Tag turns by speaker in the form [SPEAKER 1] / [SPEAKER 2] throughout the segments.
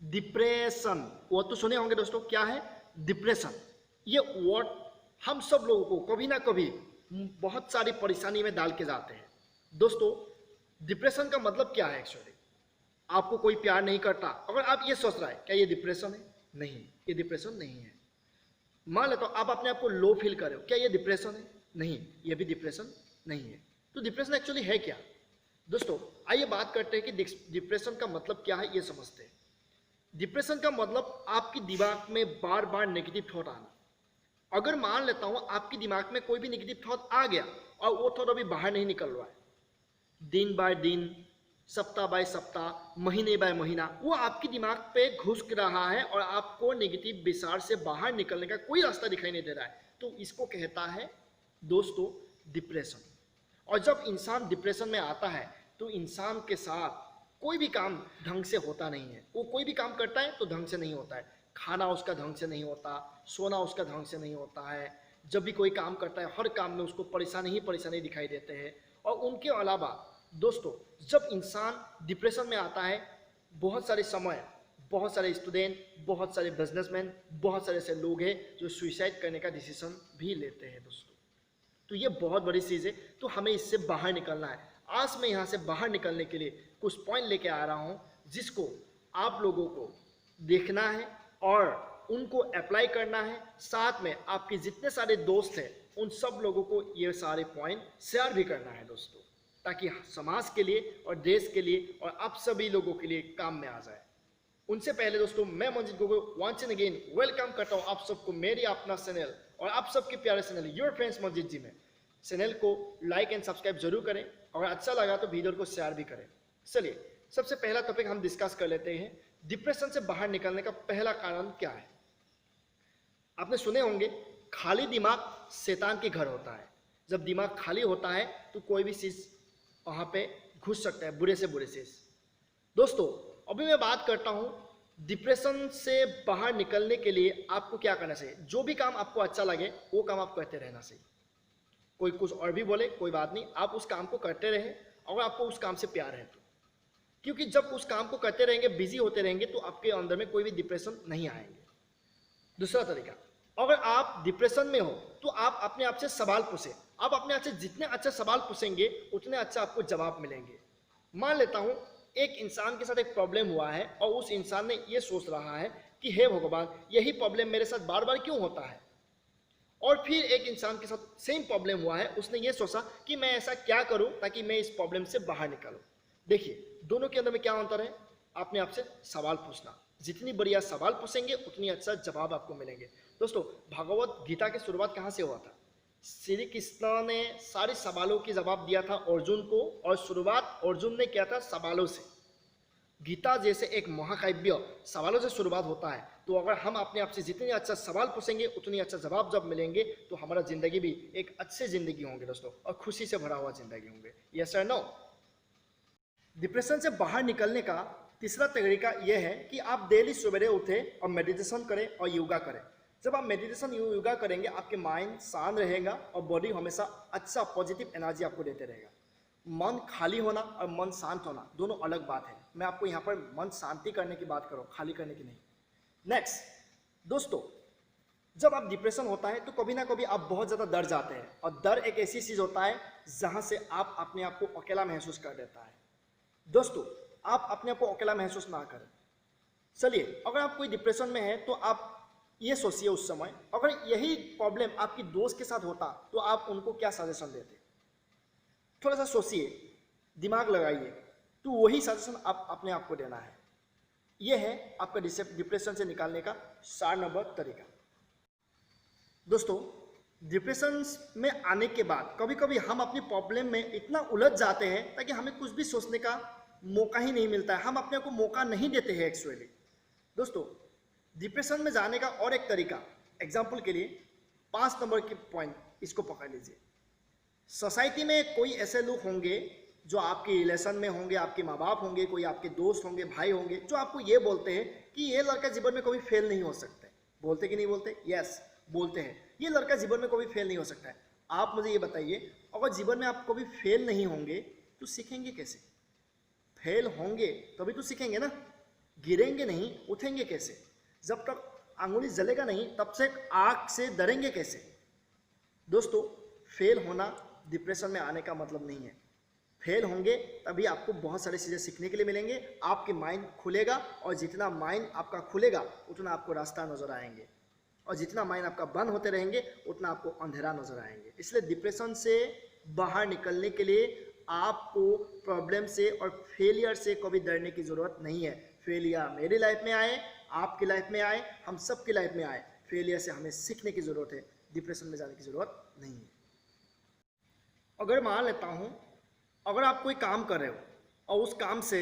[SPEAKER 1] Depression, वो तो सुने होंगे दोस्तों, क्या है डिप्रेशन। ये वर्ड हम सब लोगों को कभी ना कभी बहुत सारी परेशानी में डाल के जाते हैं। दोस्तों डिप्रेशन का मतलब क्या है एक्चुअली? आपको कोई प्यार नहीं करता, अगर आप ये सोच रहा है क्या ये डिप्रेशन है? नहीं, ये डिप्रेशन नहीं है। मान लेता हूँ आप अपने आप को लो फील कर रहे हो, क्या ये डिप्रेशन है? नहीं, ये भी डिप्रेशन नहीं है। तो डिप्रेशन एक्चुअली है क्या? दोस्तों आइए बात करते हैं कि डिप्रेशन का मतलब क्या है, ये समझते हैं। डिप्रेशन का मतलब आपकी दिमाग में बार बार नेगेटिव थॉट आना। अगर मान लेता हूं आपकी दिमाग में कोई भी नेगेटिव थॉट आ गया और वो थॉट अभी बाहर नहीं निकल रहा है, दिन बाय दिन, सप्ताह बाय सप्ताह, महीने बाय महीना, वो आपकी दिमाग पे घुस रहा है और आपको नेगेटिव विचार से बाहर निकलने का कोई रास्ता दिखाई नहीं दे रहा है, तो इसको कहता है दोस्तों डिप्रेशन। और जब इंसान डिप्रेशन में आता है तो इंसान के साथ कोई भी काम ढंग से होता नहीं है। वो कोई भी काम करता है तो ढंग से नहीं होता है, खाना उसका ढंग से नहीं होता, सोना उसका ढंग से नहीं होता है। जब भी कोई काम करता है हर काम में उसको परेशानी ही परेशानी दिखाई देते हैं। और उनके अलावा दोस्तों जब इंसान डिप्रेशन में आता है, बहुत सारे समय, बहुत सारे स्टूडेंट, बहुत सारे बिजनेसमैन, बहुत सारे ऐसे लोग हैं जो सुसाइड करने का डिसीजन भी लेते हैं दोस्तों। तो ये बहुत बड़ी चीज़ है, तो हमें इससे बाहर निकलना है। आज मैं यहाँ से बाहर निकलने के लिए कुछ पॉइंट लेके आ रहा हूँ जिसको आप लोगों को देखना है और उनको अप्लाई करना है। साथ में आपके जितने सारे दोस्त हैं उन सब लोगों को ये सारे पॉइंट शेयर भी करना है दोस्तों, ताकि समाज के लिए और देश के लिए और आप सभी लोगों के लिए काम में आ जाए। उनसे पहले दोस्तों मैं Manjit Gogoi once and again welcome करता हूँ आप सबको मेरी अपना चैनल और आप सबके प्यारे चैनल योर फ्रेंड्स मंजित जी में। चैनल को लाइक एंड सब्सक्राइब जरूर करें और अच्छा लगा तो वीडियो को शेयर भी करें। चलिए सबसे पहला टॉपिक हम डिस्कस कर लेते हैं, डिप्रेशन से बाहर निकलने का पहला कारण क्या है। आपने सुने होंगे खाली दिमाग शैतान के घर होता है। जब दिमाग खाली होता है तो कोई भी चीज वहां पे घुस सकता है, बुरे से बुरे चीज। दोस्तों अभी मैं बात करता हूं डिप्रेशन से बाहर निकलने के लिए आपको क्या करना चाहिए। जो भी काम आपको अच्छा लगे वो काम आप करते रहना चाहिए। कोई कुछ और भी बोले कोई बात नहीं, आप उस काम को करते रहे अगर आपको उस काम से प्यार है तो। क्योंकि जब उस काम को करते रहेंगे, बिजी होते रहेंगे, तो आपके अंदर में कोई भी डिप्रेशन नहीं आएंगे। दूसरा तरीका, अगर आप डिप्रेशन में हो तो आप अपने आप से सवाल पूछें। आप अपने आप से जितने अच्छे सवाल पूछेंगे उतने अच्छा आपको जवाब मिलेंगे। मान लेता हूं एक इंसान के साथ एक प्रॉब्लम हुआ है और उस इंसान ने यह सोच रहा है कि हे भगवान यही प्रॉब्लम मेरे साथ बार बार क्यों होता है। और फिर एक इंसान के साथ सेम प्रॉब्लम हुआ है, उसने ये सोचा कि मैं ऐसा क्या करूं ताकि मैं इस प्रॉब्लम से बाहर निकलूं। देखिए दोनों के अंदर में क्या अंतर है, अपने आप से सवाल पूछना। जितनी बढ़िया सवाल पूछेंगे उतनी अच्छा जवाब आपको मिलेंगे। दोस्तों भगवत गीता की शुरुआत कहाँ से हुआ था? श्री कृष्ण ने सारे सवालों के जवाब दिया था अर्जुन को, और शुरुआत अर्जुन ने किया था सवालों से। गीता जैसे एक महाकाव्य सवालों से शुरुआत होता है। तो अगर हम अपने आप से जितने अच्छा सवाल पूछेंगे उतनी अच्छा जवाब जब मिलेंगे तो हमारा जिंदगी भी एक अच्छी जिंदगी होंगे दोस्तों, और खुशी से भरा हुआ जिंदगी होंगे। यस और नो? डिप्रेशन से बाहर निकलने का तीसरा तरीका यह है कि आप डेली सवेरे उठे और मेडिटेशन करें और योगा करें। जब आप मेडिटेशन योगा करेंगे आपके माइंड शांत रहेगा और बॉडी हमेशा अच्छा पॉजिटिव एनर्जी आपको देते रहेगा। मन खाली होना और मन शांत होना दोनों अलग बात है। मैं आपको यहाँ पर मन शांति करने की बात करूँ, खाली करने की नहीं। नेक्स्ट दोस्तों, जब आप डिप्रेशन होता है तो कभी ना कभी आप बहुत ज़्यादा डर जाते हैं, और डर एक ऐसी चीज़ होता है जहाँ से आप अपने आप को अकेला महसूस कर देता है। दोस्तों आप अपने आप को अकेला महसूस ना करें। चलिए अगर आप कोई डिप्रेशन में है तो आप ये सोचिए उस समय अगर यही प्रॉब्लम आपकी दोस्त के साथ होता तो आप उनको क्या सजेशन देते? थोड़ा सा सोचिए, दिमाग लगाइए, तो वही सजेशन आप अपने आप को देना है। यह है आपका डिप्रेशन से निकालने का 4 नंबर तरीका। दोस्तों डिप्रेशन में आने के बाद कभी कभी हम अपनी प्रॉब्लम में इतना उलझ जाते हैं ताकि हमें कुछ भी सोचने का मौका ही नहीं मिलता है, हम अपने को मौका नहीं देते हैं एक्चुअली। दोस्तों डिप्रेशन में जाने का और एक तरीका, एग्जाम्पल के लिए 5 नंबर के पॉइंट इसको पकड़ लीजिए। सोसाइटी में कोई ऐसे लोग होंगे जो आपके रिलेशन में होंगे, आपके माँ बाप होंगे, कोई आपके दोस्त होंगे, भाई होंगे, जो आपको ये बोलते हैं कि ये लड़का जीवन में कभी फेल नहीं हो सकता है। बोलते कि नहीं बोलते? यस बोलते हैं, ये लड़का जीवन में कभी फेल नहीं हो सकता है। आप मुझे ये बताइए, अगर जीवन में आप कभी फेल नहीं होंगे तो सीखेंगे कैसे? फेल होंगे तभी तो सीखेंगे ना। गिरेंगे नहीं, उठेंगे कैसे? जब तक आंगुली जलेगा नहीं तब से आग से डरेंगे कैसे? दोस्तों, फेल होना डिप्रेशन में आने का मतलब नहीं है। फेल होंगे तभी आपको बहुत सारी चीज़ें सीखने के लिए मिलेंगे, आपके माइंड खुलेगा, और जितना माइंड आपका खुलेगा उतना आपको रास्ता नजर आएंगे, और जितना माइंड आपका बंद होते रहेंगे उतना आपको अंधेरा नजर आएंगे। इसलिए डिप्रेशन से बाहर निकलने के लिए आपको प्रॉब्लम से और फेलियर से कभी डरने की ज़रूरत नहीं है। फेलियर मेरी लाइफ में आए, आपकी लाइफ में आए, हम सब की लाइफ में आए, फेलियर से हमें सीखने की ज़रूरत है, डिप्रेशन में जाने की ज़रूरत नहीं है। अगर मान लेता हूँ, अगर आप कोई काम कर रहे हो और उस काम से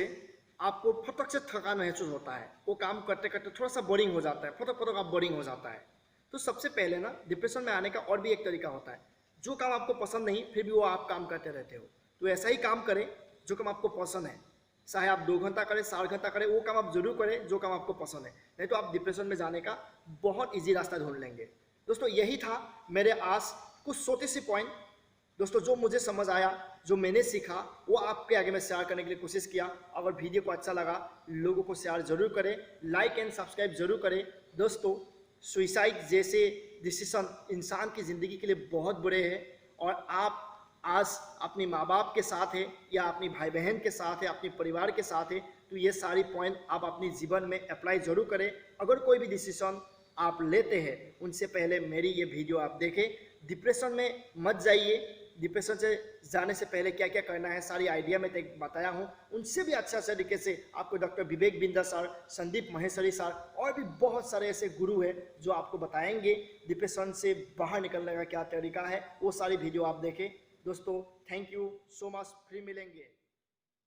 [SPEAKER 1] आपको फटक से थकान महसूस होता है, वो काम करते करते थोड़ा सा बोरिंग हो जाता है, फटक फटक आप बोरिंग हो जाता है, तो सबसे पहले ना डिप्रेशन में आने का और भी एक तरीका होता है। जो काम आपको पसंद नहीं फिर भी वो आप काम करते रहते हो, तो ऐसा ही काम करें जो काम आपको पसंद है। चाहे आप 2 घंटा करें, 7 घंटा करें, वो काम आप जरूर करें जो काम आपको पसंद है, नहीं तो आप डिप्रेशन में जाने का बहुत ईजी रास्ता ढूंढ लेंगे। दोस्तों, यही था मेरे आज कुछ छोटे से पॉइंट। दोस्तों, जो मुझे समझ आया, जो मैंने सीखा, वो आपके आगे मैं शेयर करने के लिए कोशिश किया। अगर वीडियो को अच्छा लगा, लोगों को शेयर जरूर करें, लाइक एंड सब्सक्राइब जरूर करें। दोस्तों, सुइसाइड जैसे डिसीजन इंसान की ज़िंदगी के लिए बहुत बुरे हैं, और आप आज अपने माँ बाप के साथ है या अपनी भाई बहन के साथ है, अपने परिवार के साथ है, तो ये सारी पॉइंट आप अपने जीवन में अप्लाई जरूर करें। अगर कोई भी डिसीजन आप लेते हैं उनसे पहले मेरी ये वीडियो आप देखें। डिप्रेशन में मत जाइए, डिप्रेशन से जाने से पहले क्या क्या करना है सारी आइडिया मैं बताया हूँ। उनसे भी अच्छा तरीके से आपको डॉक्टर विवेक बिंदा सर, संदीप महेश्वरी सर और भी बहुत सारे ऐसे गुरु हैं जो आपको बताएंगे डिप्रेशन से बाहर निकलने का क्या तरीका है। वो सारी वीडियो आप देखें। दोस्तों, थैंक यू सो मच, फिर मिलेंगे।